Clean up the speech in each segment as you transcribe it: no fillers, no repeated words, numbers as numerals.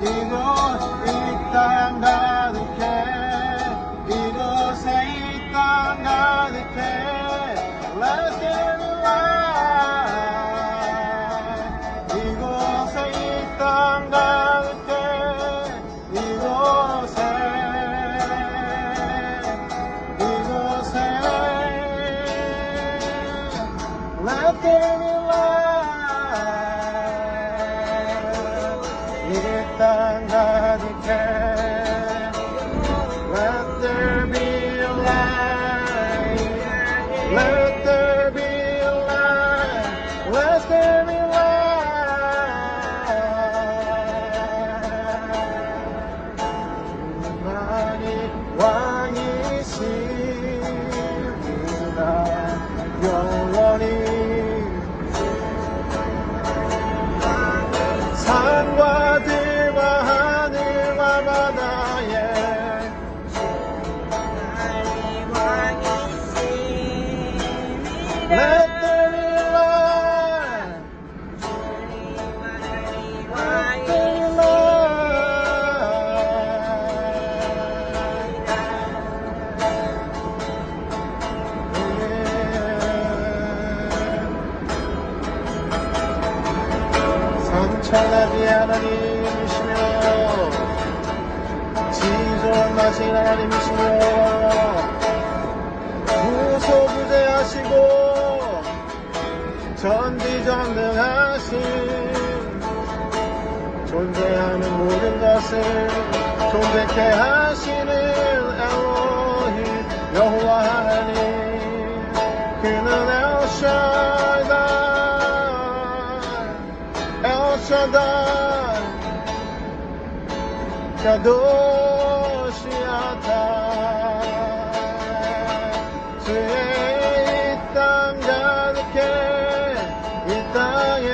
이곳 이 땅 가득해 이곳에 이 땅 가득해 Let there be light 이곳에 이 땅 가득해 이곳에 Let there be light 이 땅 가득해 Let there be light Let there be light Let there be light 주만이 왕이시구나 영원히 산과 들과 하늘과 바다에 Let there be light Let there be 천하의 하나님이시며 지존하신 하나님이시며 무소부재하시고 전지전능하신 존재하는 모든 것을 존재케 하시는 엘로힘 여호와 하나님 그는 엘샤다이 가도시아타 주의 이 땅 가득해 이 땅에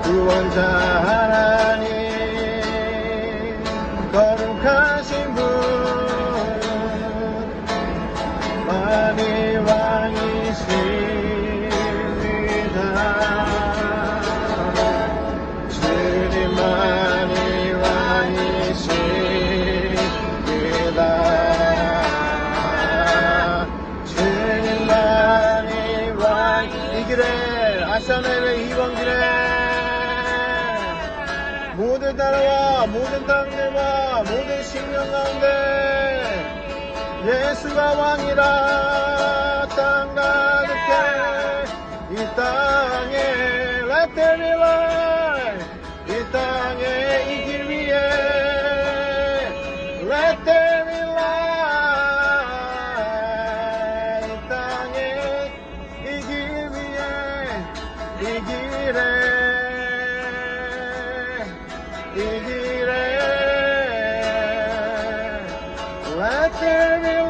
구원자 하나님 거룩하신 분 만일 왕이십니다 주님만이 왕이십니다 주님만이 왕 이 길에 아사네의 이번 길에 모든 나라와 모든 땅들과 모든 식량 가운데 예수가 왕이라 땅 가득해 이 땅에 Let there be light 이 땅에 이 길 위에 Let there be light 이 땅에 이 길 위에 이 길에 이 길에 Let there be light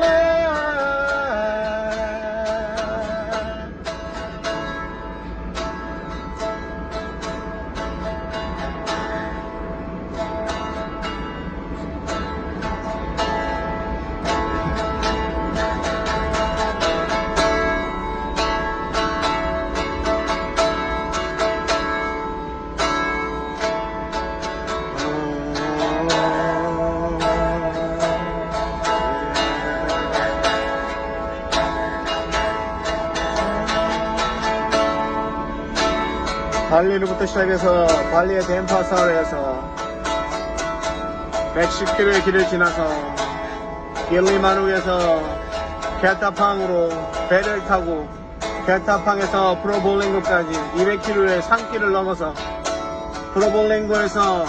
발리로부터 시작해서 발리의 덴파사르에서 110km의 길을 지나서 길리마누에서 게타팡으로 배를 타고 게타팡에서 프로볼링고까지 200km의 산길을 넘어서 프로볼링고에서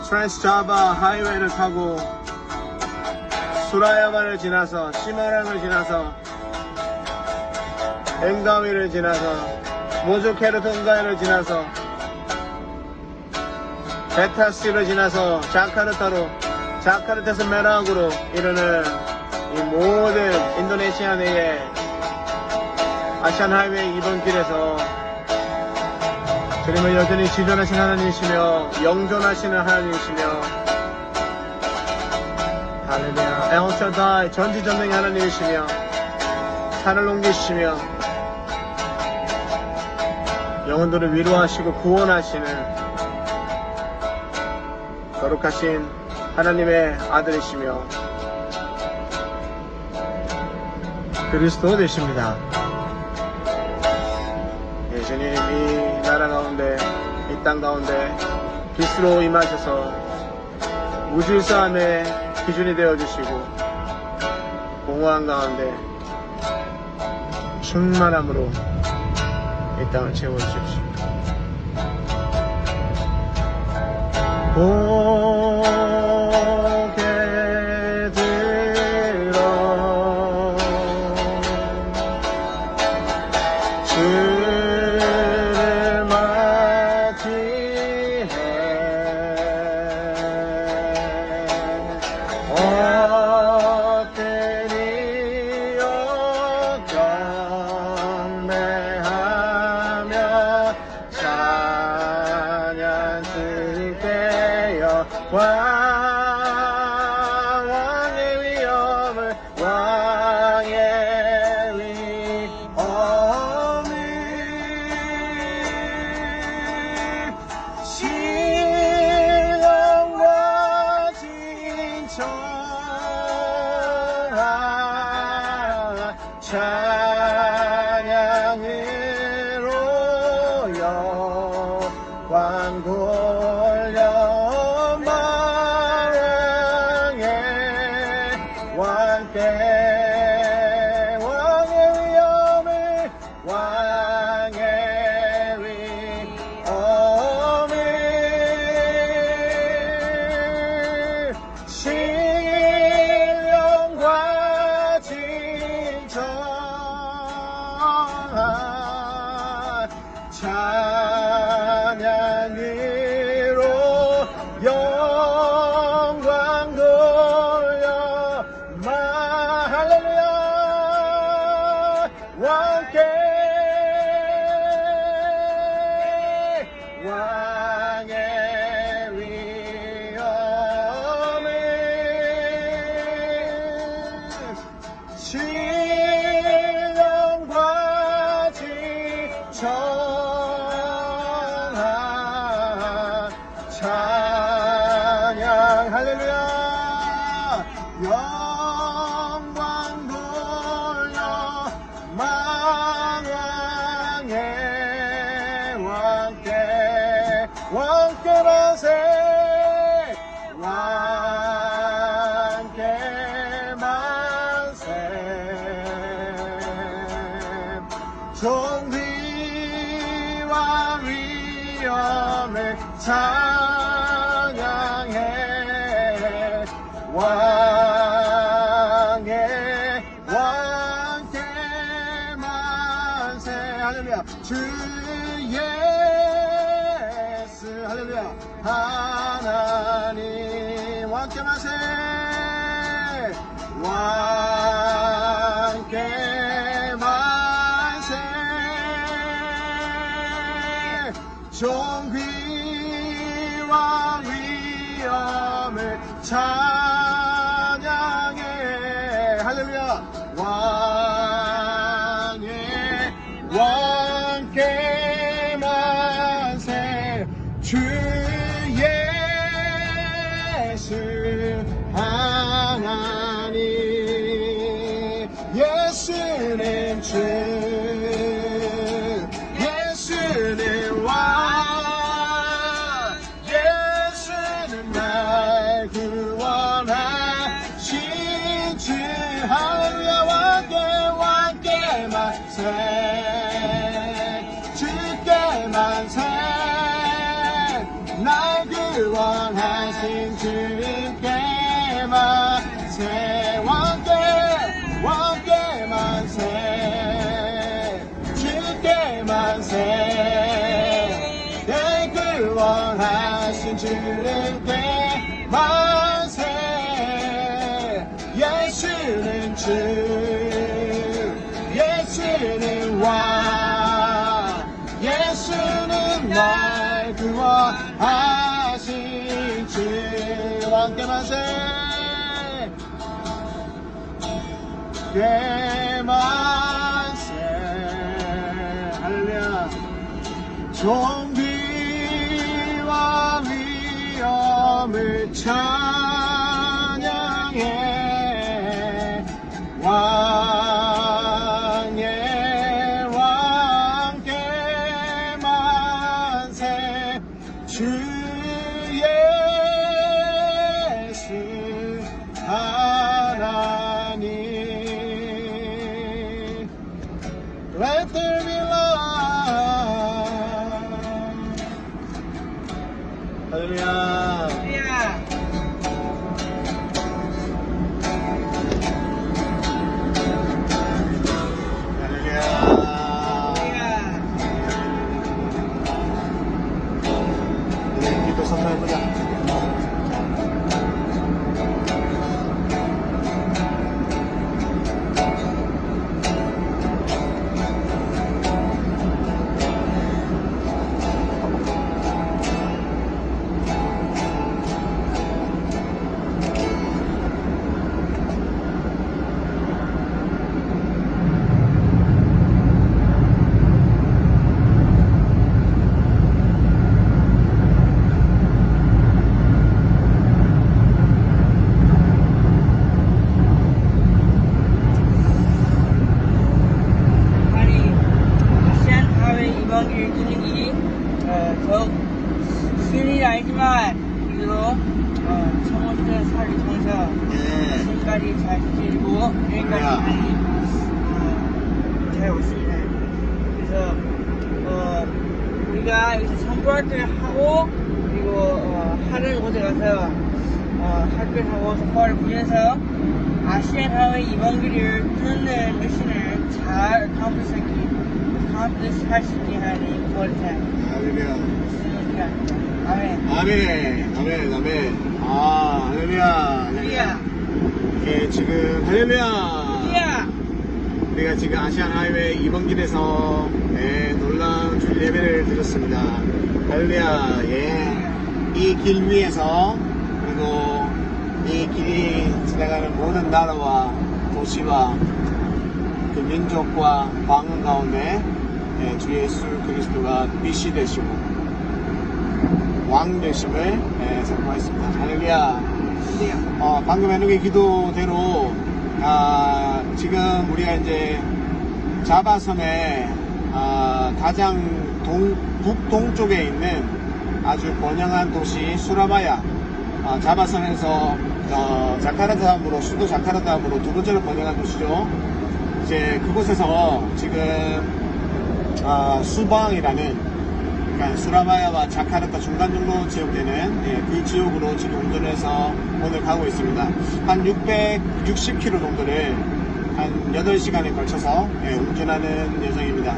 트랜스자바 하이웨이를 타고 수라야마를 지나서 시마랑을 지나서 엥가위를 지나서 모조케르통가이를 지나서 베타스를 지나서 자카르타에서 메락으로 이르는 이 모든 인도네시아 내의 아시안 하이웨이 이번 길에서 주님은 여전히 지존하신 하나님이시며 영존하시는 하나님이시며 할렐루야 엘샤다이 전지전능의 하나님이시며 산을 옮기시며 영혼들을 위로하시고 구원하시는 거룩하신 하나님의 아들이시며 그리스도 되십니다. 예, 주님 이 나라 가운데 이 땅 가운데 빛으로 임하셔서 우주의 삶의 기준이 되어주시고 공허한 가운데 충만함으로 이 땅을 채워주십시오. 고개 들어 주를 맞이해 엎드리어 경배하며 찬양 드릴게요. 왕의 위엄을 왕의 위엄을 신령과 진정한 찬양으로 영광 돌려 왕께 왕의 위엄을 왕의 위엄을 신령과 진정한 찬양으로 영광 돌려 할렐루야 왕께 왕의 위엄을 신령과 진정한 찬양 할렐루야 영광 돌려 왕의 왕께 만세 왕께 만세 존귀와 위엄을 찬양해 왕께 만세 할렐루야 주 예수 할렐루야 하나님 왕께 만세 왕께 만세 존귀와 위엄을 찬양해 할렐루야 왕께 만세 주 예수 하나님 예수는 주 예수는 할렐루야 왕께 만세 주께 만세 날 구원하신 주께 만세 왕께 만세 주께 만세 날 구원하신 주께 만세 예수는 주 예수는 왕 예수는 날 구원하신 주 왕께 만세 꽤 만세 할렐루야 존귀와 위엄을 찬양해 왕의 왕께 만세 주 예수 하나님 Let there be love 할렐루야 기도 선포해보자. 쉬운 일이 아니지만 그래도 청원대 살기 통해서 지금까지 잘 지내고 여기까지 잘 왔습니다. 그래서 우리가 여기서 선포할 때 하고 그리고 하늘 곳에 가서 학교를 하고 선포를 보면서 아시안 하웨이 이번기를 듣는 미션을 잘 accomplish 할 수 있게 하는 거리다. 할렐루야 아멘. 아멘 아멘 아멘 아 할렐루야 할렐루야. 예, 지금 할렐루야 할렐루야. 우리가 지금 아시안 하이웨이 2번 길에서 놀라운 주일 예배를 드렸습니다. 할렐루야 이 길 위에서 그리고 이 길이 지나가는 모든 나라와 도시와 그 민족과 방언 가운데 주 예수 그리스도가 빛이 되시고 왕 되심을 선포했습니다. 할렐루야. 방금 해놓은 기도대로 지금 우리가 이제 자바섬의 가장 북동쪽에 있는 아주 번영한 도시 수라바야 자바섬에서 자카르타 다음으로 수도 자카르타 다음으로 두 번째로 번영한 도시죠. 이제 그곳에서 지금 수방이라는 그러니까 수라바야와 자카르타 중간 정도 지역되는 그 지역으로 지금 운전해서 오늘 가고 있습니다. 한 660km 정도를 한 8시간에 걸쳐서 운전하는 예정입니다.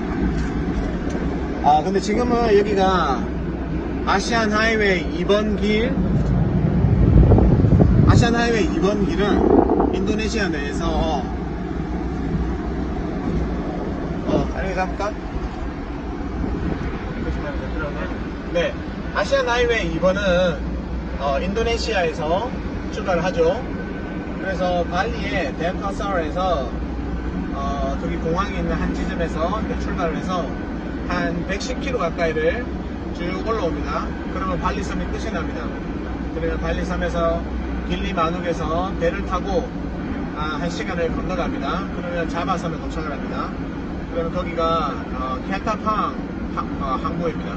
근데 지금은 여기가 아시안 하이웨이 2번 길은 인도네시아 내에서 안녕히 가볼까? 네, 아시안 하이웨이 2번은 인도네시아에서 출발을 하죠. 그래서 발리의 덴파사르에서 저기 공항에 있는 한 지점에서 출발을 해서 한 110km 가까이를 쭉 올라옵니다. 그러면 발리섬이 끝이 납니다. 그러면 발리섬에서 길리마눅에서 배를 타고 1시간을 건너갑니다. 그러면 자바섬에 도착을 합니다. 그러면 거기가 켄타팡 항구입니다.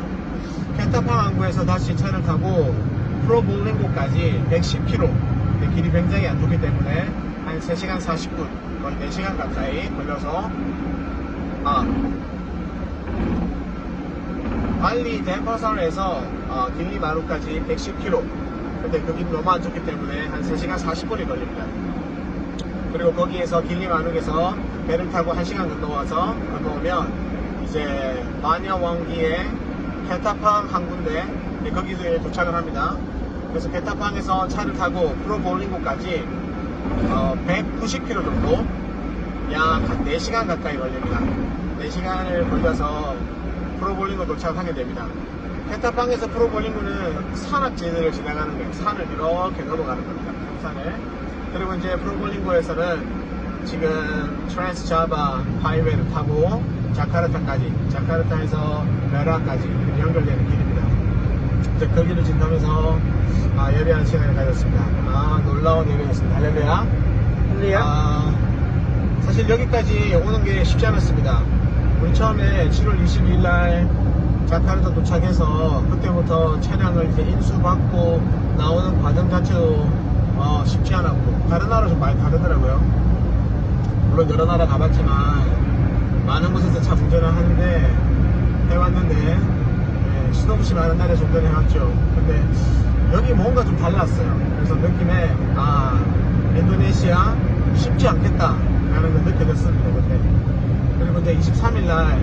켄타팡 항구에서 다시 차를 타고 프로볼링고까지 110km 길이 굉장히 안 좋기 때문에 한 한 3시간 40분, 거의 4시간 가까이 걸려서 발리 덴퍼선에서 길리마누까지 110km. 근데 그 길이 너무 안 좋기 때문에 한 3시간 40분이 걸립니다. 그리고 거기에서 길리마누에서 배를 타고 1시간 건너와서 건너오면 이제 마녀왕기의 케타팡 항구인데 거기에 도착을 합니다. 그래서 케타팡에서 차를 타고 프로볼링고까지 190km 정도 약 한 4시간 가까이 걸립니다. 4시간을 걸려서 프로볼링고 도착하게 됩니다. 케타팡에서 프로볼링고는 산악지대를 지나가는 거예요. 산을 이렇게 넘어가는 겁니다. 산을. 그리고 이제 프로볼링고에서는 지금 트랜스 자바 하이웨이를 타고 자카르타에서 메라까지 연결되는 길입니다. 이제 그 길을 지나면서 예배하는 시간을 가졌습니다. 놀라운 예배였습니다. 할렐루야. 사실 여기까지 오는 게 쉽지 않았습니다. 우리 처음에 7월 22일 날 자카르타 도착해서 그때부터 차량을 이제 인수받고 나오는 과정 자체도 쉽지 않았고 다른 나라 좀 많이 다르더라고요. 물론 여러 나라 가봤지만 많은 곳에서 차 운전을 하는데 해왔는데 수도없이 많은 나라에서 운전을 해왔죠. 근데 여기 뭔가 좀 달랐어요. 그래서 느낌에 인도네시아 쉽지 않겠다 라는 걸 느껴졌습니다. 그때. 그리고 이제 23일날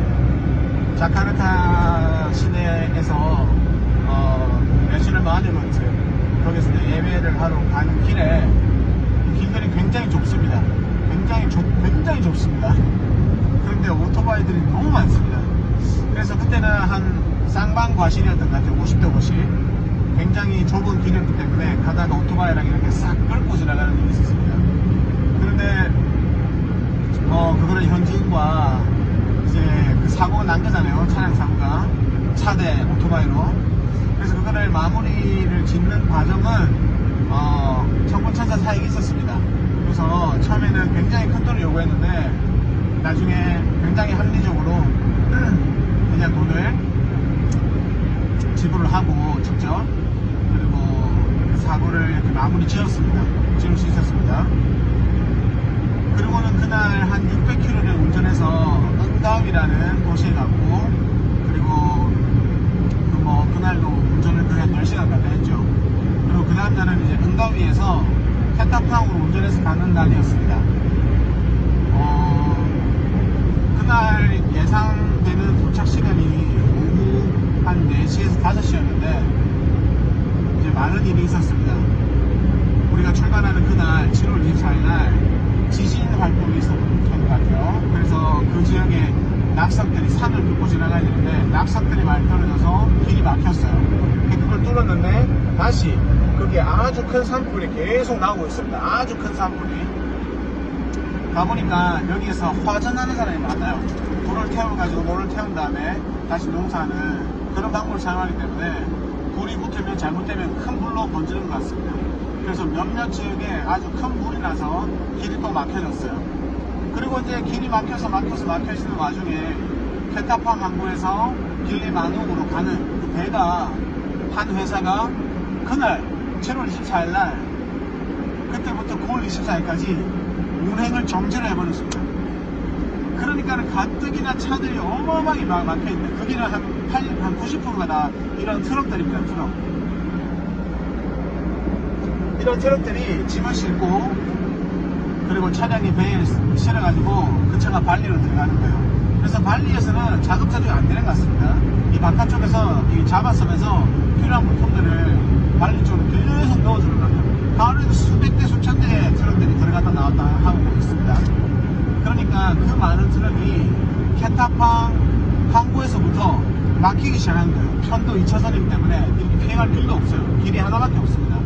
자카르타 시내에서 내셔널 모뉴먼트 거기서 이제 예배를 하러 가는 길에 길들이 굉장히 좁습니다. 굉장히 좁습니다. 그런데 오토바이들이 너무 많습니다. 그래서 그때는 한 쌍방과실이었던 것 같아요. 50대 50. 굉장히 좁은 길이었기 때문에 가다가 오토바이랑 이렇게 싹 끌고 지나가는 일이 있었습니다. 그런데 그거는 현지인과 이제 그 사고가 난 거잖아요. 차량 사고가 차 대 오토바이로. 그래서 그거를 마무리를 짓는 과정은 천군천사 사역이 있었습니다. 그래서 처음에는 굉장히 큰 돈을 요구했는데 나중에 굉장히 합리적으로 그냥 돈을 지불을 하고 직접 그리고 그 사고를 이렇게 마무리 지을 수 있었습니다. 그리고는 그날 한 600km를 운전해서 응가움이라는 도시에 갔고 그리고 그날도 운전을 거의 한 10시간 가까이 했죠. 그리고 그 다음 날은 이제 응가위에서 케타팡으로 운전해서 가는 날이었습니다. 그날 예상되는 도착 시간이 오후 한 4시에서 5시였는데 이제 많은 일이 있었습니다. 우리가 출발하는 그날 7월 24일 날 지진 활동이 있었던 것 같아요. 그래서 그 지역에 낙석들이 산을 뚫고 지나가야 되는데 낙석들이 많이 떨어져서 길이 막혔어요. 그걸 뚫었는데 다시 거기에 아주 큰 산불이 계속 나오고 있습니다. 아주 큰 산불이. 가보니까 여기에서 화전하는 사람이 많아요. 불을 태워가지고 물을 태운 다음에 다시 농사하는 그런 방법을 사용하기 때문에 불이 붙으면 잘못되면 큰 불로 번지는 것 같습니다. 그래서 몇몇 지역에 아주 큰 불이 나서 길이 또 막혀졌어요. 그리고 이제 길이 막혀서 막혀지는 와중에 케타팡 항구에서 길리마누으로 가는 그 배가 한 회사가 그날 7월 24일 날 그때부터 9월 24일까지 운행을 정지를 해버렸습니다. 그러니까는 가뜩이나 차들이 어마어마하게 막혀있는데 그 길은 한 90%가 다 이런 트럭들입니다. 이런 트럭들이 짐을 싣고 그리고 차량이 배에 실어가지고 그 차가 발리로 들어가는 거예요. 그래서 발리에서는 자급자족이 안 되는 것 같습니다. 이 바깥쪽에서 이 자바섬에서 필요한 물품들을 발리 쪽으로 계속 넣어주는 겁니다. 하루에도 수백 대 수천 대의 트럭들이 들어갔다 나왔다 하고 있습니다. 그러니까 그 많은 트럭이 케타팡 항구에서부터 막히기 시작한 거예요. 편도 2차선이기 때문에 이렇게 피해갈 길도 없어요. 길이 하나밖에 없습니다.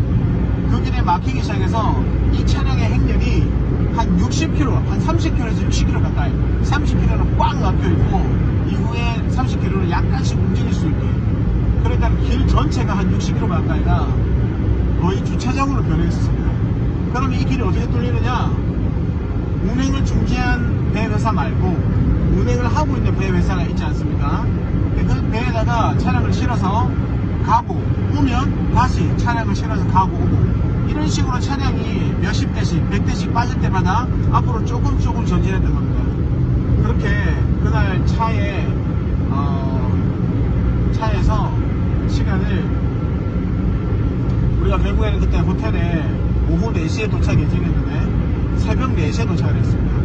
그 길에 막히기 시작해서 이 차량의 행렬이 한 60km, 한 30km에서 60km 가까이 30km는 꽉 막혀있고 이후에 30km는 약간씩 움직일 수 있게. 그러니까 길 전체가 한 60km 가까이가 거의 주차장으로 변해있었습니다. 그럼 이 길이 어떻게 뚫리느냐? 운행을 중지한 배 회사 말고 운행을 하고 있는 배 회사가 있지 않습니까? 그 배에다가 차량을 실어서 가고 오면 다시 차량을 실어서 가고 오고 이런 식으로 차량이 몇십 대씩 100대씩 빠질 때마다 앞으로 조금 전진했던 겁니다. 그렇게 그날 차에서 시간을 우리가 결국에는 그때 호텔에 오후 4시에 도착 예정했는데 새벽 4시에 도착을 했습니다.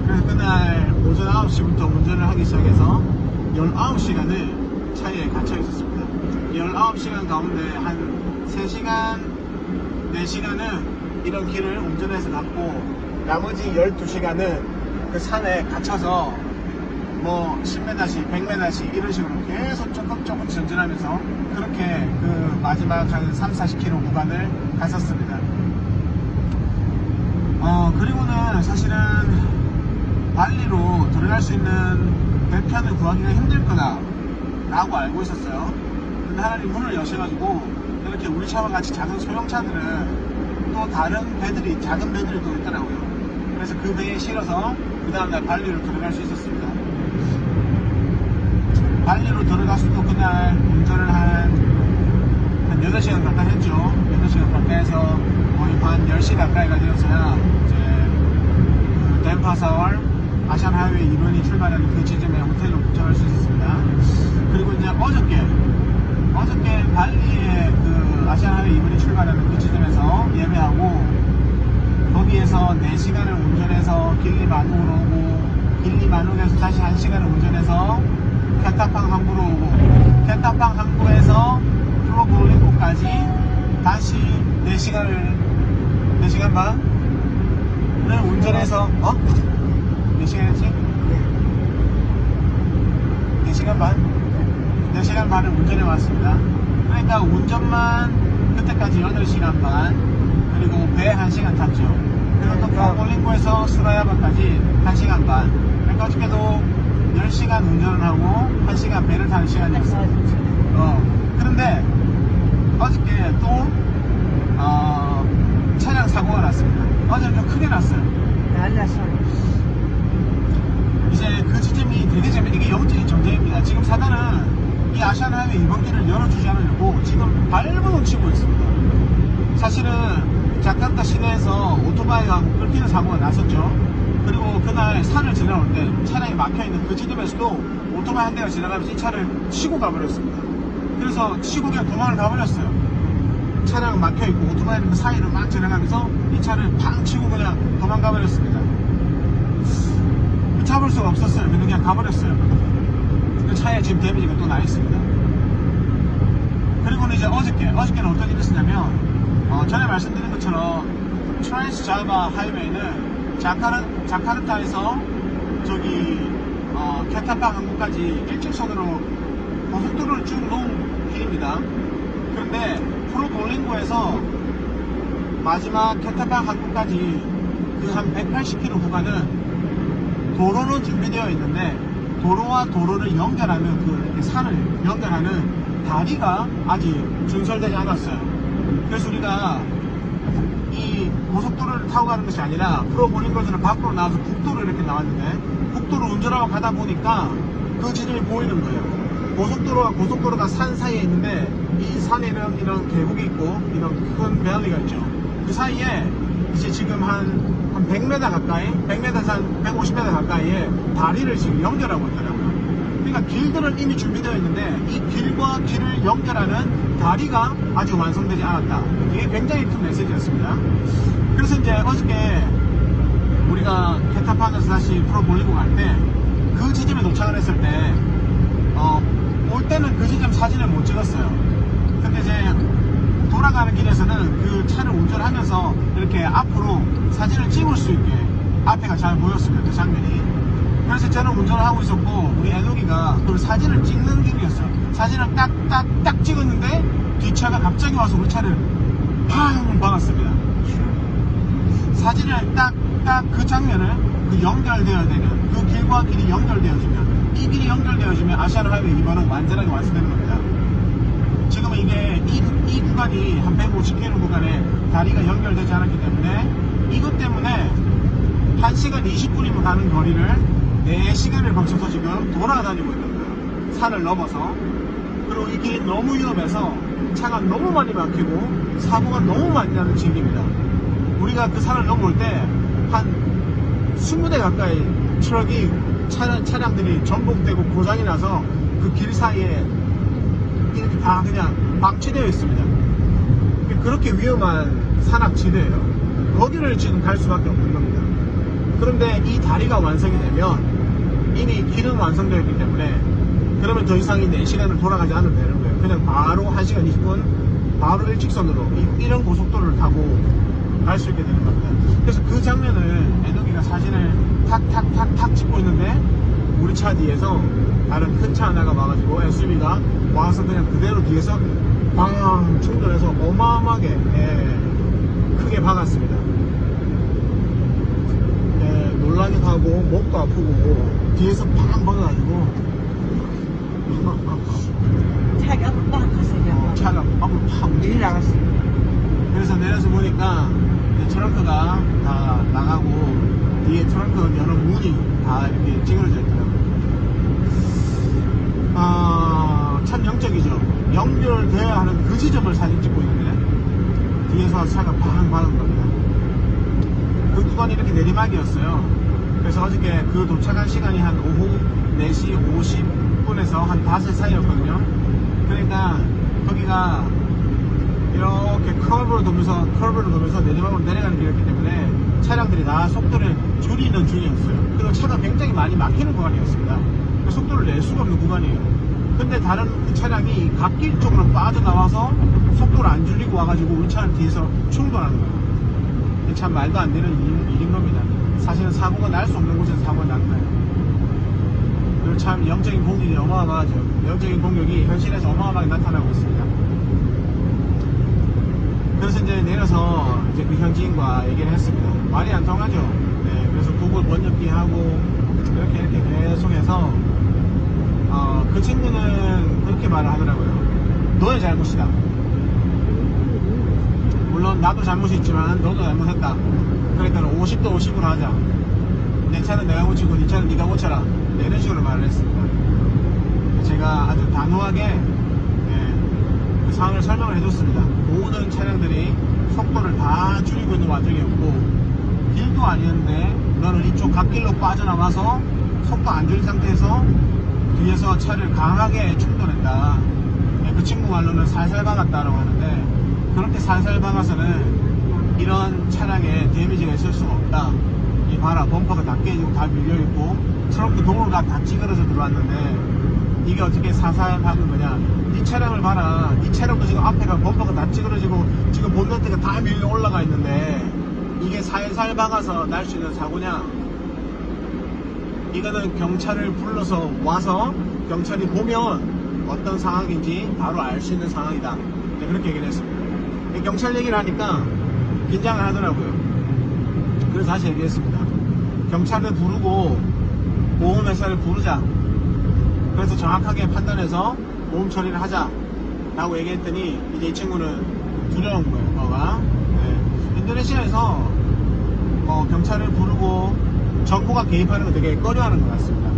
그래서 그날 오전 9시부터 운전을 하기 시작해서 19시간을 차에 갇혀 있었습니다. 19시간 가운데 한 3시간, 4시간은 이런 길을 운전해서 갔고 나머지 12시간은 그 산에 갇혀서 뭐 10m씩 100m씩 이런 식으로 계속 조금 전진하면서 그렇게 그 마지막 한 30-40km 구간을 갔었습니다. 그리고는 사실은 발리로 들어갈 수 있는 배편을 구하기가 힘들 거다 라고 알고 있었어요. 근데 하나님 문을 여셔가지고 이렇게 우리 차와 같이 작은 소형차들은 또 다른 배들이 작은 배들이 또 있더라고요. 그래서 그 배에 실어서 그 다음날 발리로 들어갈 수 있었습니다. 발리로 들어가서도 그날 운전을 한 8시간 가까이 했죠. 8시간 가까이 해서 거의 반 10시 가까이가 되었어야 이제 그 덴파사월 아시안 하이웨이 2번이 출발하는 그 지점에 호텔로 도착할 수 있었습니다. 그리고 이제 어저께 발리에 그 아시안 하이웨이 2번이 출발하는 그 지점에서 예매하고 거기에서 4시간을 운전해서 길리마누로 오고 길리마누에서 다시 1시간을 운전해서 켄타팡 항구로 오고 켄타팡 항구에서 프로볼링고까지 다시 4시간 반을 운전해서 몇 시간 했지? 4시간 반? 4시간 반을 운전해 왔습니다. 그러니까 운전만 그때까지 8시간 반 그리고 배 1시간 탔죠. 그리고 또 프로볼링고에서 수라야바까지 1시간 반. 그러니까 어저께도 10시간 운전을 하고 1시간 배를 타는 시간이었어요. 그런데 어저께 또 차량 사고가 났습니다. 어제는 좀 크게 났어요. 이제 그 지점이 되게 이게 영적인 전쟁입니다. 지금 사단은 이 아시안 하이웨이 2번 길을 열어주지 않으려고 지금 발버둥 치고 있습니다. 사실은 자카르타 시내에서 오토바이가 끊기는 사고가 났었죠. 그리고 그날 산을 지나올 때 차량이 막혀있는 그 지점에서도 오토바이 한 대가 지나가면서 이 차를 치고 가버렸습니다. 그래서 치고 그냥 도망을 가버렸어요. 차량은 막혀있고 오토바이는 그 사이를 막 지나가면서 이 차를 팡 치고 그냥 도망가버렸습니다. 잡을 수가 없었어요. 그냥 가버렸어요. 그 차에 지금 데미지가 또 나있습니다. 그리고는 이제 어저께는 어떤 일이 있었냐면 전에 말씀드린 것처럼 트랜스 자바 하이웨이는 자카르타에서 저기 켄타팡 항구까지 일직선으로 고속도로를 쭉 놓은 길입니다. 그런데 프로볼링고에서 마지막 켄타팡 항구까지 그 한 180km 구간은 도로는 준비되어 있는데 도로와 도로를 연결하는 그 산을 연결하는 다리가 아직 준설되지 않았어요. 그래서 우리가 이 고속도로를 타고 가는 것이 아니라 프로볼링고에서는 밖으로 나와서 국도로 이렇게 나왔는데 국도로 운전하고 가다 보니까 그 지점이 보이는 거예요. 고속도로가 산 사이에 있는데 이 산에는 이런 계곡이 있고 이런 큰 밸리가 있죠. 그 사이에 이제 지금 한 100m 가까이 100m 한 150m 가까이에 다리를 지금 연결하고 있더라고요. 그러니까 길들은 이미 준비되어 있는데 이 길과 길을 연결하는 다리가 아직 완성되지 않았다. 이게 굉장히 큰 메시지였습니다. 그래서 이제 어저께 우리가 켄타팡에서 다시 프로볼링고 갈 때 그 지점에 도착을 했을 때 올 때는 그 지점 사진을 못 찍었어요. 근데 이제 돌아가는 길에서는 그 차를 운전하면서 이렇게 앞으로 사진을 찍을 수 있게 앞에가 잘 보였습니다. 그 장면이. 그래서 저는 운전을 하고 있었고 우리 애녹이가 그 사진을 찍는 중이었어요. 사진을 딱 찍었는데 뒷차가 갑자기 와서 우리 차를 팡 박았습니다. 사진을 딱 그 장면을 그 연결되어야 되는 그 길과 길이 연결되어지면 이 길이 연결되어지면 아시안 하이웨이 2번은 완전하게 완성되는 겁니다. 지금은 이게 이 구간이 한 150km 구간에 다리가 연결되지 않았기 때문에 이것 때문에 1시간 20분이면 가는 거리를 4시간을 거쳐서 지금 돌아다니고 있는 거예요. 산을 넘어서. 그리고 이 길이 너무 위험해서 차가 너무 많이 막히고 사고가 너무 많이 나는 지역입니다. 우리가 그 산을 넘어올 때 한 20대 가까이 트럭이 차량들이 전복되고 고장이 나서 그 길 사이에 이렇게 다 그냥 방치되어 있습니다. 그렇게 위험한 산악지대예요. 거기를 지금 갈 수밖에 없는 겁니다. 그런데 이 다리가 완성이 되면 이미 길은 완성되었기 때문에 그러면 더 이상 이 4시간을 돌아가지 않으면 되는 거예요. 그냥 바로 1시간 20분 바로 일직선으로 이런 고속도로를 타고 갈 수 있게 되는 겁니다. 그래서 그 장면을 애덕이가 사진을 탁탁탁탁 찍고 있는데 우리 차 뒤에서 다른 큰 차 하나가 와가지고 SUV가 와서 그냥 그대로 뒤에서 빵 충돌해서 어마어마하게 크게 박았습니다. 놀라기도 하고 목도 아프고 뒤에서 팡 박아가지고 차가 빡 갔어요. 차가 앞으로 팍 밀 나갔어요. 그래서 그래서 내려서 보니까 이제 트렁크가 다 나가고 뒤에 트렁크 여는 문이 다 이렇게 찌그러져 있더라고요. 참 영적이죠. 연결되어야 하는 그 지점을 사진 찍고 있는데 뒤에서 차가 팡 박은 겁니다. 그 구간이 이렇게 내리막이었어요. 그래서 어저께 그 도착한 시간이 한 오후 4시 50분에서 한 5시 사이였거든요. 그러니까 거기가 이렇게 커브를 돌면서 내리막으로 내려가는 길이었기 때문에 차량들이 다 속도를 줄이는 중이었어요. 그리고 차가 굉장히 많이 막히는 구간이었습니다. 속도를 낼 수가 없는 구간이에요. 근데 다른 차량이 갓길 쪽으로 빠져나와서 속도를 안 줄이고 와가지고 우리 차를 뒤에서 충돌하는 거예요. 참 말도 안 되는 일인 겁니다. 사실은 사고가 날 수 없는 곳에서 사고가 난 거예요. 그리고 참 영적인 공격이 어마어마하죠. 영적인 공격이 현실에서 어마어마하게 나타나고 있습니다. 그래서 이제 내려서 이제 그 현지인과 얘기를 했습니다. 말이 안 통하죠. 네, 그래서 구글 번역기 하고 이렇게 계속해서 그 친구는 그렇게 말을 하더라고요. 너의 잘못이다. 물론 나도 잘못이 있지만 너도 잘못했다. 그러니까 50도 50으로 하자. 내 차는 내가 고치고 네 차는 네가 고쳐라. 네, 이런 식으로 말을 했습니다. 제가 아주 단호하게 그 상황을 설명을 해줬습니다. 모든 차량들이 속도를 다 줄이고 있는 와중이었고 길도 아니었는데 너는 이쪽 갓길로 빠져나와서 속도 안 줄인 상태에서 뒤에서 차를 강하게 충돌했다. 그 친구 말로는 살살 박았다라고 하는데 그렇게 살살 박아서는 이런 차량에 데미지가 있을 수가 없다. 이 봐라, 범퍼가 다 깨지고 다 밀려있고 트렁크 도로가 다 찌그러져 들어왔는데 이게 어떻게 살살 박은 거냐. 이 차량을 봐라. 이 차량도 지금 앞에가 범퍼가 다 찌그러지고 지금 본네트가 다 밀려 올라가 있는데 이게 살살 박아서 날 수 있는 사고냐. 이거는 경찰을 불러서 와서 경찰이 보면 어떤 상황인지 바로 알 수 있는 상황이다. 네, 그렇게 얘기를 했습니다. 경찰 얘기를 하니까 긴장을 하더라고요. 그래서 다시 얘기했습니다. 경찰을 부르고 보험회사를 부르자. 그래서 정확하게 판단해서 보험 처리를 하자 라고 얘기했더니 이제 이 친구는 두려운 거예요. 뭐가 인도네시아에서 경찰을 부르고 정부가 개입하는 거 되게 꺼려하는 것 같습니다.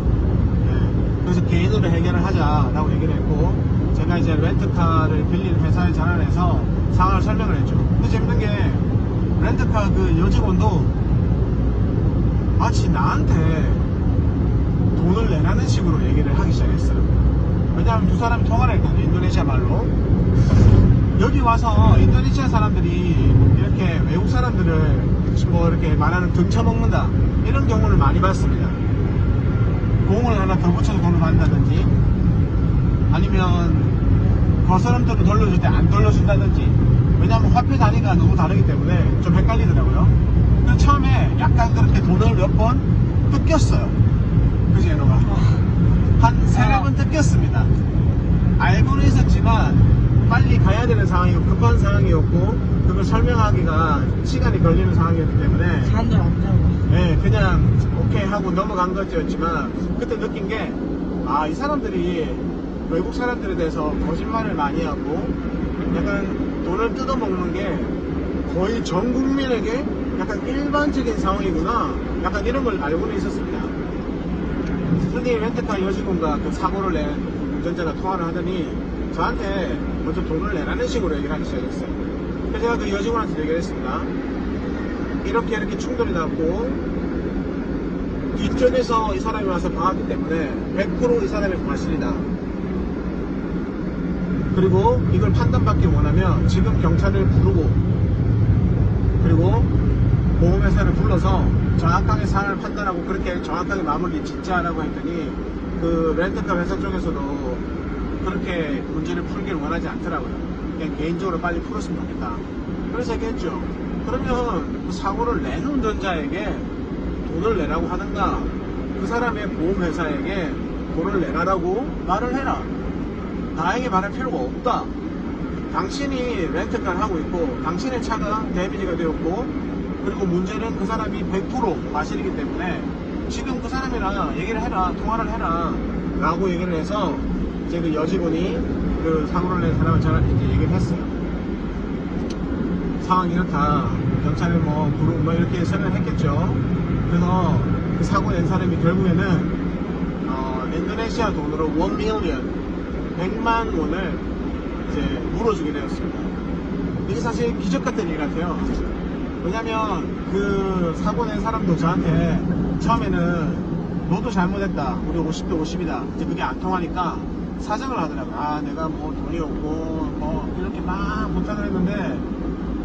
그래서 개인으로 해결을 하자라고 얘기를 했고 제가 이제 렌트카를 빌린 회사에 전화해서 상황을 설명을 했죠. 근데 재밌는 게 렌트카 그 여직원도 마치 나한테 돈을 내라는 식으로 얘기를 하기 시작했어요. 왜냐하면 두 사람이 통화를 했거든요. 인도네시아 말로. 여기 와서 인도네시아 사람들이 이렇게 외국 사람들을 뭐 이렇게 말하는 등쳐먹는다 이런 경우를 많이 봤습니다. 공을 하나 더 붙여서 돈을 받는다든지 아니면 거스름돈을 돌려줄 때 안 돌려준다든지. 왜냐하면 화폐 단위가 너무 다르기 때문에 좀 헷갈리더라고요. 그래서 처음에 약간 그렇게 돈을 몇 번 뜯겼어요. 그지 얘노가 한 3-4번 뜯겼습니다. 알고는 있었지만 빨리 가야 되는 상황이고 급한 상황이었고 그걸 설명하기가 시간이 걸리는 상황이었기 때문에 사람들 안 잡아. 네, 그냥 오케이 하고 넘어간 것이었지만 그때 느낀 게 이 사람들이 외국 사람들에 대해서 거짓말을 많이 하고 약간 돈을 뜯어먹는 게 거의 전 국민에게 약간 일반적인 상황이구나 약간 이런 걸 알고는 있었습니다. 흔히 렌트카 여직원과 그 사고를 낸 운전자가 통화를 하더니 저한테 먼저 돈을 내라는 식으로 얘기를 하기 시작했어요. 그래서 제가 그 여직원한테 얘기를 했습니다. 이렇게 충돌이 났고 뒤쪽에서 이 사람이 와서 봐왔기 때문에 100% 이 사람의 과실이다. 그리고 이걸 판단받기 원하면 지금 경찰을 부르고 그리고 보험회사를 불러서 정확하게 사안을 판단하고 그렇게 정확하게 마무리 짓자라고 했더니 그 렌터카 회사 쪽에서도 그렇게 문제를 풀기를 원하지 않더라고요. 그냥 개인적으로 빨리 풀었으면 좋겠다. 그래서 얘기했죠. 그러면 그 사고를 낸 운전자에게 돈을 내라고 하든가 그 사람의 보험회사에게 돈을 내라라고 말을 해라. 나에게 말할 필요가 없다. 당신이 렌트카를 하고 있고 당신의 차가 데미지가 되었고 그리고 문제는 그 사람이 100% 과실이기 때문에 지금 그 사람이랑 얘기를 해라, 통화를 해라 라고 얘기를 해서 이제 그 여직원이 그 사고를 낸 사람을 저한테 이제 얘기를 했어요. 상황이 이렇다. 경찰을 뭐 이렇게 설명을 했겠죠. 그래서 그 사고 낸 사람이 결국에는 인도네시아 돈으로 1 밀리언 100만 원을 이제 물어주게 되었습니다. 이게 사실 기적 같은 일 같아요. 왜냐면 그 사고 낸 사람도 저한테 처음에는 너도 잘못했다. 우리 50대 50이다. 이제 그게 안 통하니까 사정을 하더라고요. 아, 내가 뭐 돈이 없고 뭐 이렇게 막 부탁을 했는데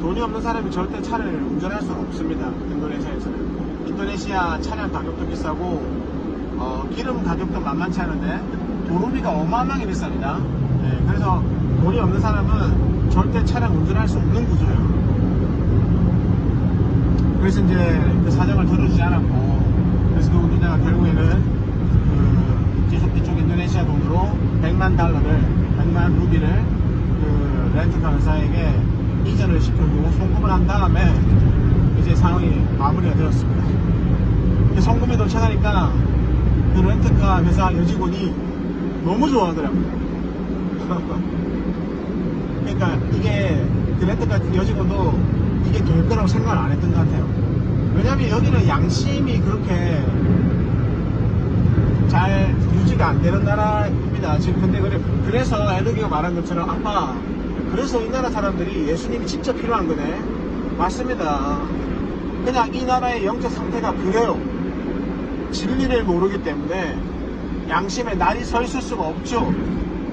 돈이 없는 사람이 절대 차를 운전할 수는 없습니다. 인도네시아에서는. 인도네시아 차량 가격도 비싸고 기름 가격도 만만치 않은데 도로비가 어마어마하게 비쌉니다. 네, 그래서 돈이 없는 사람은 절대 차량 운전할 수 없는 구조예요. 그래서 이제 그 사정을 들어주지 않았고 그래서 그 운전자가 결국에는 이쪽 인도네시아 돈으로 100만 달러를 100만 루비를 그 렌트카 회사에게 이전을 시켜주고 송금을 한 다음에 이제 상황이 마무리가 되었습니다. 송금이 도착하니까 그 렌트카 회사 여직원이 너무 좋아하더라고요. 그러니까 이게 그 렌트카 여직원도 이게 될 거라고 생각을 안 했던 것 같아요. 왜냐면 여기는 양심이 그렇게 잘 유지가 안 되는 나라입니다. 지금 근데 그래서 에드기가 말한 것처럼 아빠 그래서 이 나라 사람들이 예수님이 진짜 필요한 거네. 맞습니다. 그냥 이 나라의 영적 상태가 그래요. 진리를 모르기 때문에 양심에 날이 서 있을 수가 없죠.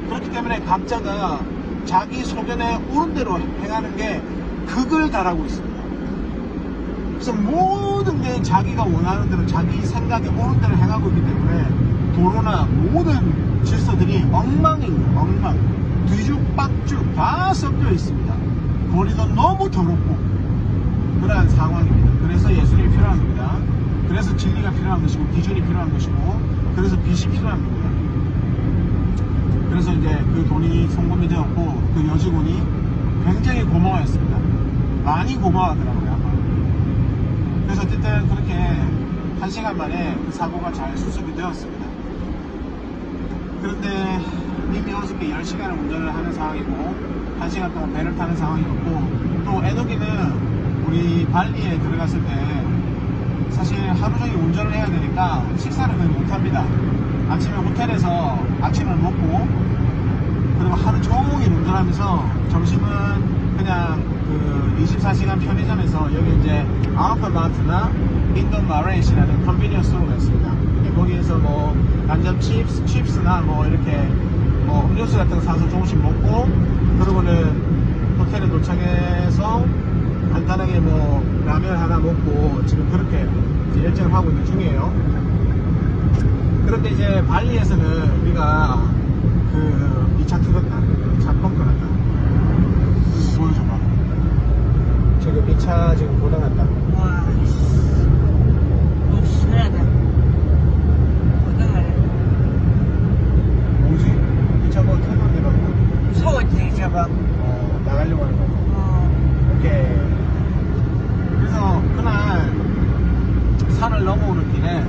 그렇기 때문에 각자가 자기 소견에 옳은 대로 행하는 게 극을 달하고 있습니다. 그래서 모든 게 자기가 원하는 대로 자기 생각에 옳은 대로 행하고 있기 때문에 도로나 모든 질서들이 엉망입니다. 엉망. 뒤죽박죽 다 섞여 있습니다. 거리도 너무 더럽고 그러한 상황입니다. 그래서 예수님이 필요한 겁니다. 그래서 진리가 필요한 것이고 기준이 필요한 것이고 그래서 빛이 필요한 겁니다. 그래서 이제 그 돈이 송금이 되었고 그 여직원이 굉장히 고마워했습니다. 많이 고마워하더라고요. 아마. 그래서 어쨌든 그렇게 1시간 만에 그 사고가 잘 수습이 되었습니다. 그런데 이미 어저께 10시간을 운전을 하는 상황이고 1시간 동안 배를 타는 상황이었고 또 에노기는 우리 발리에 들어갔을 때 사실 하루 종일 운전을 해야 되니까 식사를 거의 못합니다. 아침에 호텔에서 아침을 먹고 그리고 하루 종일 운전하면서 점심은 그냥 그 24시간 편의점에서 여기 이제 아웃마트나 인돈 마레이시라는 컨비니언스 스토어가 있습니다. 거기에서 뭐 간접 칩스나 뭐 이렇게 뭐 음료수 같은 거 사서 조금씩 먹고 그러고는 호텔에 도착해서 간단하게 뭐 라면 하나 먹고 지금 그렇게 이제 일정을 하고 있는 중이에요. 그런데 이제 발리에서는 우리가 그 2차 트럭다, 2차 펑크란다. 보여줘봐. 지금 2차 지금 고장났다. 와, 너무 심하다. 고장나네. 뭐지? 2차 뭐 터널이라고? 무서웠지, 저거. 나가려고 하는 거. 오케이. 그래서 그날 산을 넘어오는 길에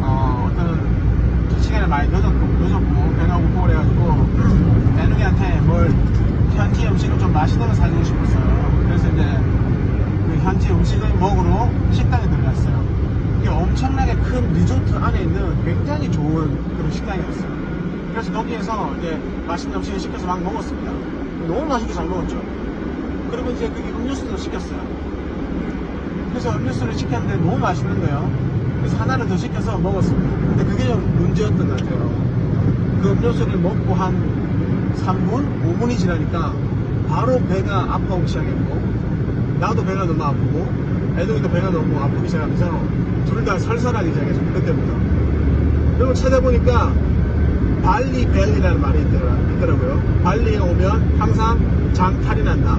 어떤 시간이 많이 늦었고 배가 고프고 그래가지고 애누기한테 뭘 현지 음식을 좀 맛있는 거 사주고 싶었어요. 그래서 이제 그 현지 음식을 먹으러 식당에 들어갔어요. 이게 엄청나게 큰 리조트 안에 있는 굉장히 좋은 그런 식당이었어요. 그래서 거기에서 이제 맛있는 음식을 시켜서 막 먹었습니다. 너무 맛있게 잘 먹었죠. 그리고 이제 그게 음료수도 시켰어요. 그래서 음료수를 시켰는데 너무 맛있는 거예요. 그래서 하나를 더 시켜서 먹었습니다. 근데 그게 좀 문제였던 것 같아요. 그 음료수를 먹고 한 3분? 5분이 지나니까 바로 배가 아파오기 시작했고, 나도 배가 너무 아프고, 애동이도 배가 너무 아프기 시작하면서 둘 다 설설하기 시작했어요. 그때부터. 그리고 찾아보니까 발리 벨리라는 말이 있더라고요. 발리에 오면 항상 장탈이 난다.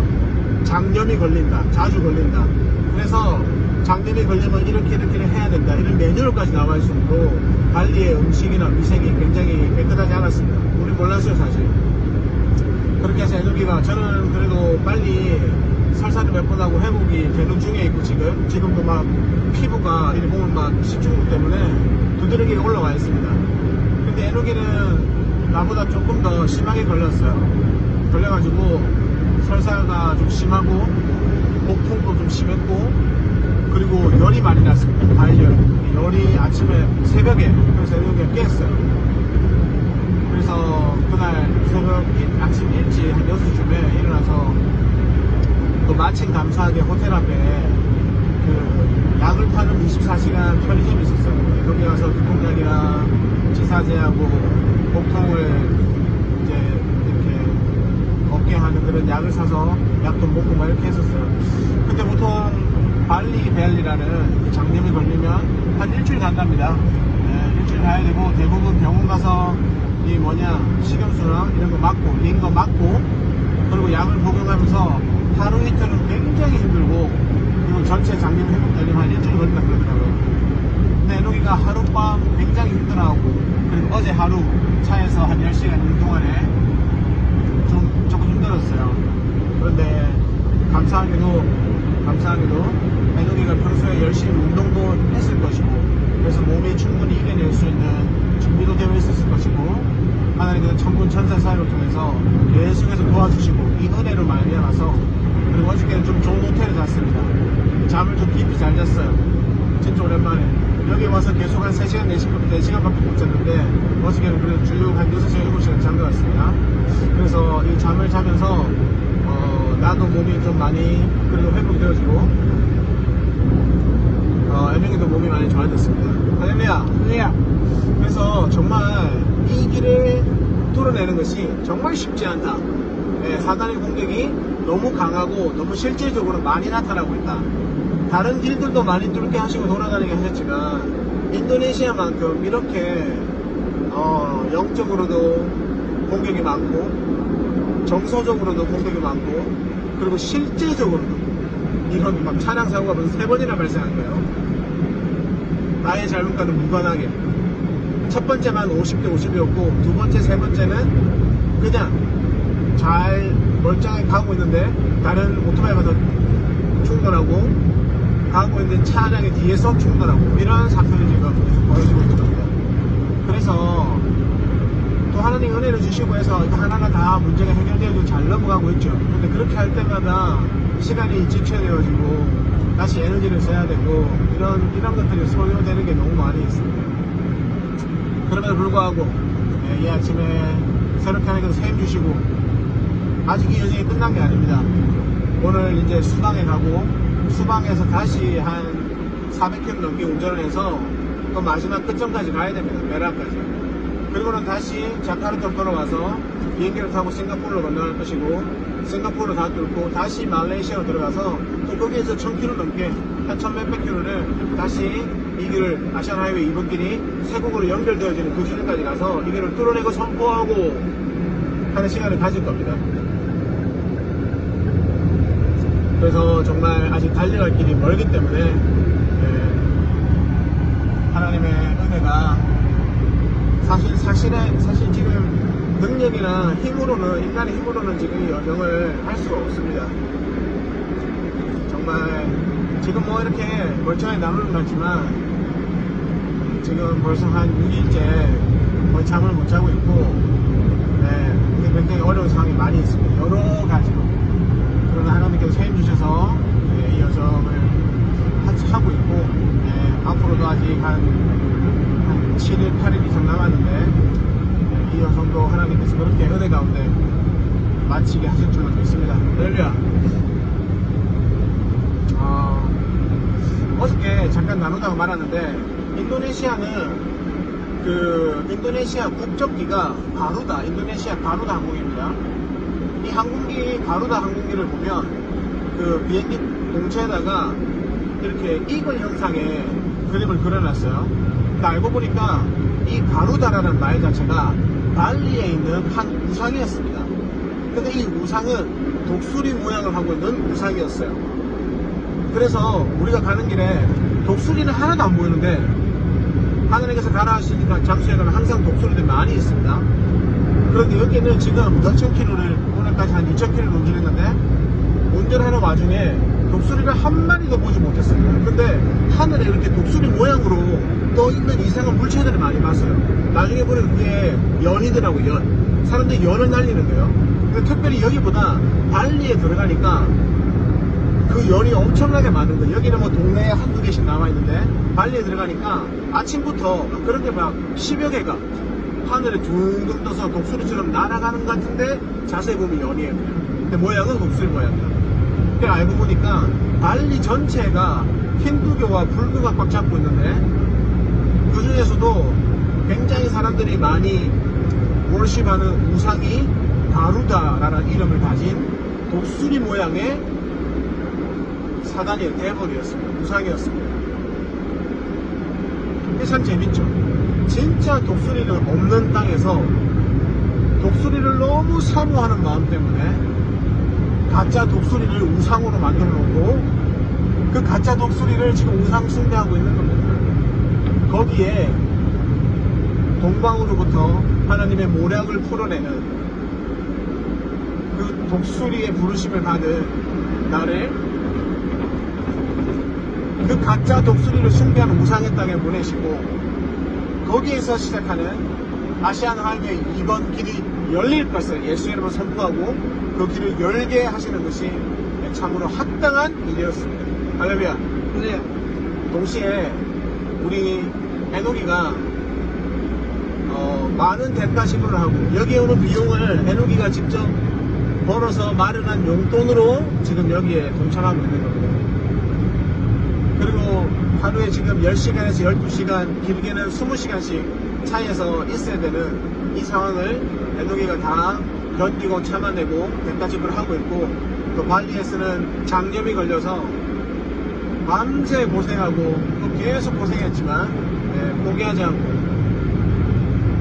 장염이 걸린다. 자주 걸린다. 그래서 장염이 걸리면 이렇게 해야 된다. 이런 매뉴얼까지 나와 있을 정도로 발리의 음식이나 위생이 굉장히 깨끗하지 않았습니다. 우리 몰랐어요, 사실. 그렇게 해서 애누기가, 저는 그래도 빨리 설사를 몇 번 하고 회복이 되는 중에 있고, 지금도 막 피부가 이렇게 보면 막 식중독 때문에 두드러기가 올라와 있습니다. 근데 애누기는 나보다 조금 더 심하게 걸렸어요. 걸려가지고 설사가 좀 심하고 복통도 좀 심했고, 그리고 열이 많이 났습니다. 발열. 열이 아침에 새벽에, 그래서 애누기가 깼어요. 그래서 그날 새벽 아침 일찍 한 6시쯤에 일어나서 또 마침 감사하게 호텔 앞에 그 약을 파는 24시간 편의점이 있었어요. 거기 가서 두통약이랑 지사제하고 복통을 이제 이렇게 없게 하는 그런 약을 사서 약도 먹고 막 이렇게 했었어요. 근데 보통 발리 벨리라는 장염이 걸리면 한 일주일 간답니다. 네, 일주일 가야 되고, 대부분 병원 가서 이 식염수나 이런 거 맞고, 링 거 맞고, 그리고 약을 복용하면서 하루 이틀은 굉장히 힘들고, 그리고 전체 장염 회복되려면 한 일주일 걸린다 그러더라고요. 근데 애누기가 하룻밤 굉장히 힘들어하고, 그리고 어제 하루 차에서 한 10시간 있는 동안에 조금 힘들었어요. 그런데 감사하게도 애누기가 평소에 열심히 운동도 했을 것이고, 그래서 몸이 충분히 이겨낼 수 있는 준비도 되어 있었을 것이고, 하나님께서 천군 천사 사이를 통해서 계속해서 도와주시고, 이 은혜로 말미암아서, 그리고 어저께는 좀 좋은 호텔에 잤습니다. 잠을 좀 깊이 잘 잤어요. 진짜 오랜만에. 여기 와서 계속 한 3시간, 4시간밖에 못 잤는데, 어저께는 그래도 쭉 한 6시간, 7시간 잔 것 같습니다. 그래서 이 잠을 자면서 나도 몸이 좀 많이 그래도 회복되어지고, 애명이도 몸이 많이 좋아졌습니다. 할렐루야. 네. 그래서 정말 이 길을 뚫어내는 것이 정말 쉽지 않다. 네, 사단의 공격이 너무 강하고 너무 실질적으로 많이 나타나고 있다. 다른 길들도 많이 뚫게 하시고 돌아다니게 하셨지만, 인도네시아만큼 이렇게 영적으로도 공격이 많고, 정서적으로도 공격이 많고, 그리고 실제적으로도 이런 막 차량 사고가 벌써 3번이나 발생한 거예요. 나의 잘못과는 무관하게. 첫 번째만 50대 50이었고, 두 번째, 세 번째는 그냥 잘 멀쩡하게 가고 있는데 다른 오토바이가 더 충돌하고, 가고 있는 차량의 뒤에서 충돌하고, 이런 사건이 지금 계속 벌어지고 있더라고요. 그래서 또 하나님 은혜를 주시고 해서 하나하나 다 문제가 해결되고 잘 넘어가고 있죠. 근데 그렇게 할 때마다 시간이 지체되어지고 다시 에너지를 써야 되고, 이런 것들이 소요되는 게 너무 많이 있습니다. 그럼에도 불구하고 이 아침에 새롭게 하나님께서 세임 주시고, 아직 이 여정이 끝난 게 아닙니다. 오늘 이제 수방에 가고, 수방에서 다시 한 400km 넘게 운전을 해서 또 마지막 끝점까지 가야 됩니다. 메라까지. 그리고는 다시 자카르타로 돌아와서 비행기를 타고 싱가포르로 건너갈 것이고, 싱가포르를 다 뚫고 다시 말레이시아로 들어가서 또 거기에서 1000km 넘게, 한 1000몇백 킬로를 다시 이 길을, 아시안 하이웨이 2번 길이 세국으로 연결되어지는 그 주변까지 가서 이 길을 뚫어내고 선포하고 하는 시간을 가질 겁니다. 그래서 정말 아직 달려갈 길이 멀기 때문에 하나님의 은혜가 사실 지금 능력이나 힘으로는, 인간의 힘으로는 지금 이 여정을 할 수가 없습니다. 정말 지금 뭐 이렇게 멀쩡하게 나누는 것 같지만, 지금 벌써 한 6일째 거의 잠을 못 자고 있고, 굉장히 어려운 상황이 많이 있습니다. 여러 가지로. 그러나 하나님께서 세임 주셔서 이 여정을 하고 있고, 앞으로도 아직 한 7일, 8일 이상 남았는데, 이 여성도 하나님께서 그렇게 은혜 가운데 마치게 하실 줄로 믿습니다. 할렐루야. 어저께 잠깐 나누다가 말았는데 인도네시아는 인도네시아 국적기가 가루다, 인도네시아 가루다 항공기입니다. 이 항공기 가루다 항공기를 보면 그 비행기 동체에다가 이렇게 이글 형상의 그림을 그려놨어요. 근데 알고 보니까 이 가루다라는 말 자체가 발리에 있는 한 우상이었습니다. 근데 이 우상은 독수리 모양을 하고 있는 우상이었어요. 그래서 우리가 가는 길에 독수리는 하나도 안 보이는데 하나님께서 가라 하시니까 장소에 가면 항상 독수리들이 많이 있습니다. 그런데 여기는 지금 몇천 킬로를 오늘까지 한 2천 킬로를 운전했는데 운전하는 와중에 독수리를 한 마리도 보지 못했어요. 근데 하늘에 이렇게 독수리 모양으로 떠 있는 이상한 물체들을 많이 봤어요. 나중에 보면 그게 연이더라고요. 연. 사람들이 연을 날리는 거예요. 근데 특별히 여기보다 발리에 들어가니까 그 연이 엄청나게 많은 거예요. 여기는 뭐 동네에 한두 개씩 남아있는데 발리에 들어가니까 아침부터 그런 게 막 10여 개가 하늘에 둥둥 떠서 독수리처럼 날아가는 것 같은데 자세히 보면 연이에요. 근데 모양은 독수리 모양이에요. 그래 알고 보니까 발리 전체가 힌두교와 불교가 꽉 잡고 있는데 그 중에서도 굉장히 사람들이 많이 월십하는 우상이 가루다라는 이름을 가진 독수리 모양의 사단이 대벌이었습니다. 우상이었습니다. 이게 참 재밌죠. 진짜 독수리는 없는 땅에서 독수리를 너무 사모하는 마음 때문에 가짜 독수리를 우상으로 만들어 놓고 그 가짜 독수리를 지금 우상 숭배하고 있는 겁니다. 거기에 동방으로부터 하나님의 모략을 풀어내는 그 독수리의 부르심을 받은 나를 그 가짜 독수리를 숭배하는 우상의 땅에 보내시고 거기에서 시작하는 아시안 하이웨이 2번 길이 열릴 것을 예수 이름으로 선포하고 그 길을 열게 하시는 것이 참으로 합당한 일이었습니다. 할렐루야. 네. 동시에 우리 에녹이가 많은 대가 지불을 하고 여기에 오는 비용을 에녹이가 직접 벌어서 마련한 용돈으로 지금 여기에 동참하고 있는 겁니다. 그리고 하루에 지금 10시간에서 12시간, 길게는 20시간씩 차에서 있어야 되는 이 상황을 에녹이가 다 견디고 참아내고 대가 지불을 하고 있고 또 발리에서는 장염이 걸려서 밤새 고생하고 또 계속 고생했지만 포기하지 않고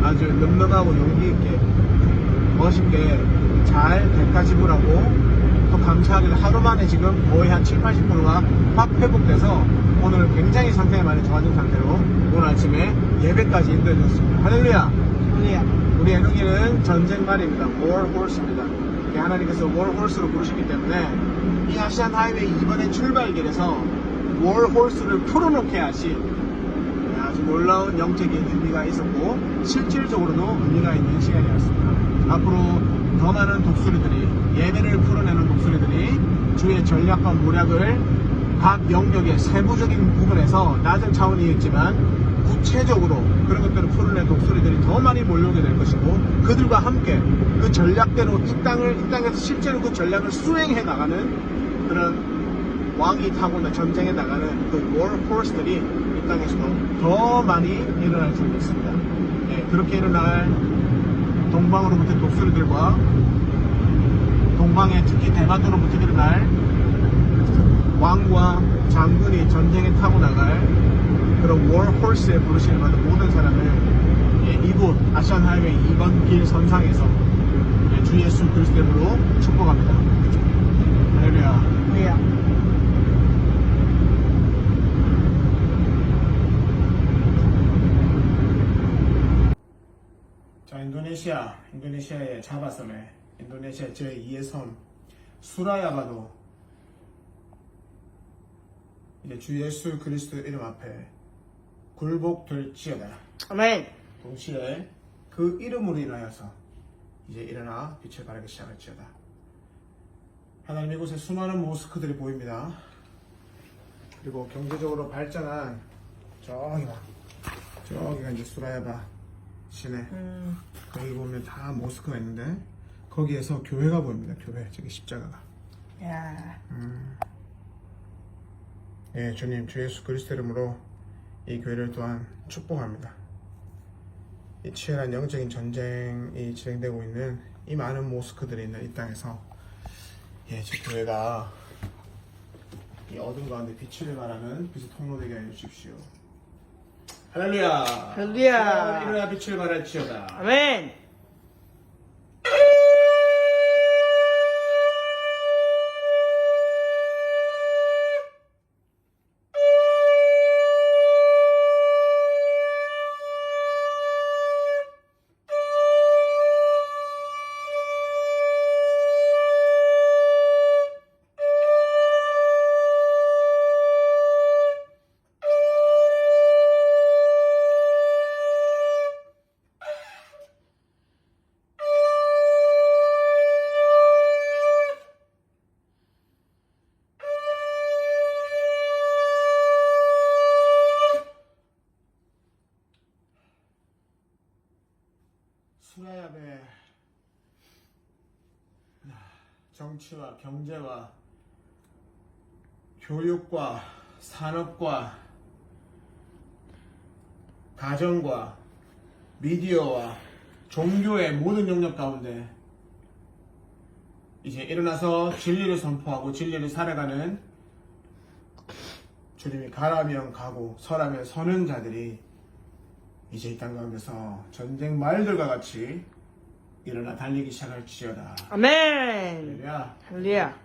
아주 늠름하고 용기 있게 멋있게 잘 대가 지불하고 또 감사하게도 하루 만에 지금 거의 한 70~80%가 확 회복돼서 오늘 굉장히 상태가 많이 좋아진 상태로 오늘 아침에 예배까지 인도해줬습니다. 할렐루야. 우리 에녹이는 전쟁말입니다. War Horse입니다. 하나님께서 War Horse로 부르시기 때문에 이 아시안 하이웨이 이번에 출발길에서 War Horse를 풀어놓게 하신 아주 놀라운 영적인 의미가 있었고 실질적으로도 의미가 있는 시간이었습니다. 앞으로 더 많은 독수리들이 예배를 풀어내는 독수리들이 주의 전략과 모략을 각 영역의 세부적인 부분에서 낮은 차원이겠지만 구체적으로 그런 것들을 풀어낸 독수리들이 더 많이 몰려오게 될 것이고 그들과 함께 그 전략대로 이 땅에서 실제로 그 전략을 수행해 나가는 그런 왕이 타고나 전쟁에 나가는 그 War Horse들이 이 땅에서도 더 많이 일어날 줄 믿습니다. 그렇게 일어날 동방으로부터 독수리들과 동방에 특히 대만으로부터 일어날 왕과 장군이 전쟁에 타고 나갈 그런 War Horse의 부르심을 받은 모든 사람을 이곳 아시안 하이웨이 2번 길 선상에서 주 예수 그리스도 이름으로 축복합니다. 할렐루야. 네. 자, 인도네시아의 자바섬에 인도네시아 제2의 섬 수라야바도 이제 주 예수 그리스도 이름 앞에 굴복될지어다. 아멘. 동시에 그 이름으로 인하여서 이제 일어나 빛을 발하기 시작할지어다. 하나님 이곳에 수많은 모스크들이 보입니다. 그리고 경제적으로 발전한 저기가 이제 수라야바 시내. 거기 보면 다 모스크가 있는데 거기에서 교회가 보입니다. 교회 저기 십자가가. 야. 예, 주님 주 예수 그리스도 이름으로 이 교회를 또한 축복합니다. 이 치열한 영적인 전쟁이 진행되고 있는 이 많은 모스크들이 있는 이 땅에서 예, 제 교회가 이 어둠 가운데 빛을 발하는 빛의 통로 되게 해 주십시오. 할렐루야. 할렐루야. 일어나 빛을 발할지어다. 아멘. 수야야베 정치와 경제와 교육과 산업과 가정과 미디어와 종교의 모든 영역 가운데 이제 일어나서 진리를 선포하고 진리를 살아가는 주님이 가라면 가고 서라면 서는 자들이 이제 이 땅 가운데서 전쟁 말들과 같이 일어나 달리기 시작할지어다. 아멘. 할렐루야. 할렐루야.